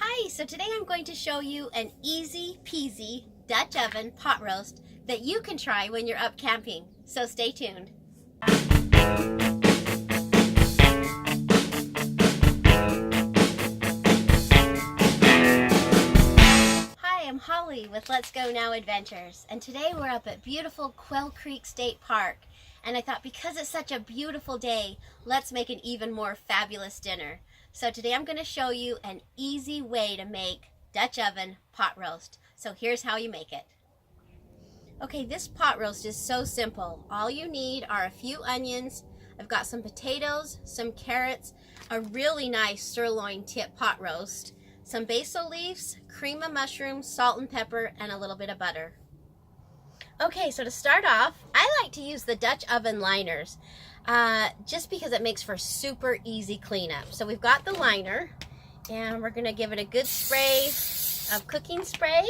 Hi, so today I'm going to show you an easy peasy Dutch oven pot roast that you can try when you're up camping. So stay tuned. Hi, I'm Holly with Let's Go Now Adventures, and today we're up at beautiful Quail Creek State Park. And I thought because it's such a beautiful day, let's make an even more fabulous dinner. So today I'm going to show you an easy way to make Dutch oven pot roast. So here's how you make it. Okay, this pot roast is so simple. All you need are a few onions. I've got some potatoes, some carrots, a really nice sirloin tip pot roast, some basil leaves, cream of mushrooms, salt and pepper, and a little bit of butter. Okay, so to start off, I like to use the Dutch oven liners just because it makes for super easy cleanup. So we've got the liner, and we're going to give it a good spray of cooking spray.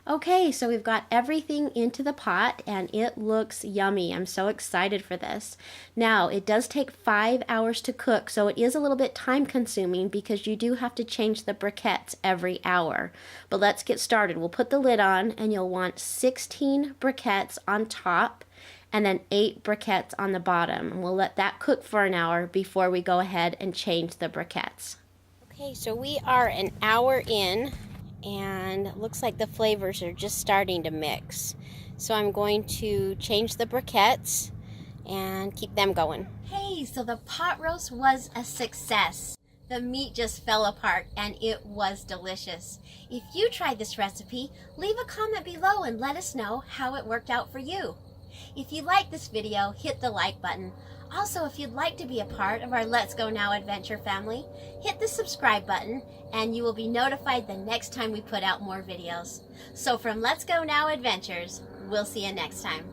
Okay, so we've got everything into the pot, and it looks yummy. I'm so excited for this. Now, it does take 5 hours to cook, so it is a little bit time consuming because you do have to change the briquettes every hour. But let's get started. We'll put the lid on, and you'll want 16 briquettes on top and then 8 briquettes on the bottom. And we'll let that cook for an hour before we go ahead and change the briquettes. Okay, so we are an hour in, and it looks like the flavors are just starting to mix. So I'm going to change the briquettes and keep them going. Hey, so the pot roast was a success. The meat just fell apart and it was delicious. If you tried this recipe, leave a comment below and let us know how it worked out for you. If you like this video, hit the like button. Also, if you'd like to be a part of our Let's Go Now adventure family, hit the subscribe button and you will be notified the next time we put out more videos. So from Let's Go Now Adventures, we'll see you next time.